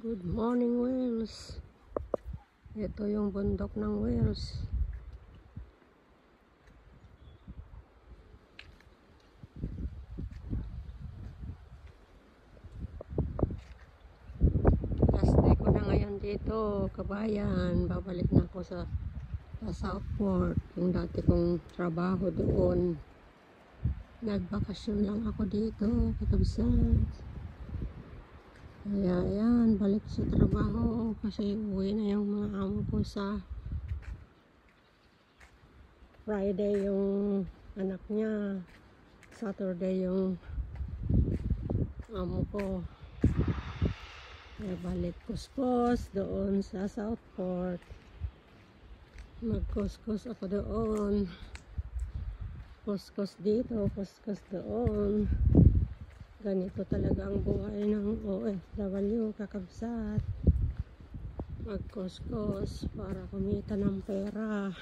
Good morning, Wales. Ito yung bundok ng Wales. Last day ko na ngayon dito, kabayan. Babalik na ako sa Southport. Yung dati kong trabaho doon. Nagbakasyon lang ako dito, katabsan. Kaya yan, balik sa trabaho kasi uwi na yung mga amo ko sa Friday yung anak niya, Saturday yung amo ko. Kaya balik kuskus doon sa Southport. Magkuskus ako doon. Kuskus dito, kuskus doon. Ganito talaga ang buhay ng OFW, kakabsat. Magkuskus para kumita ng pera.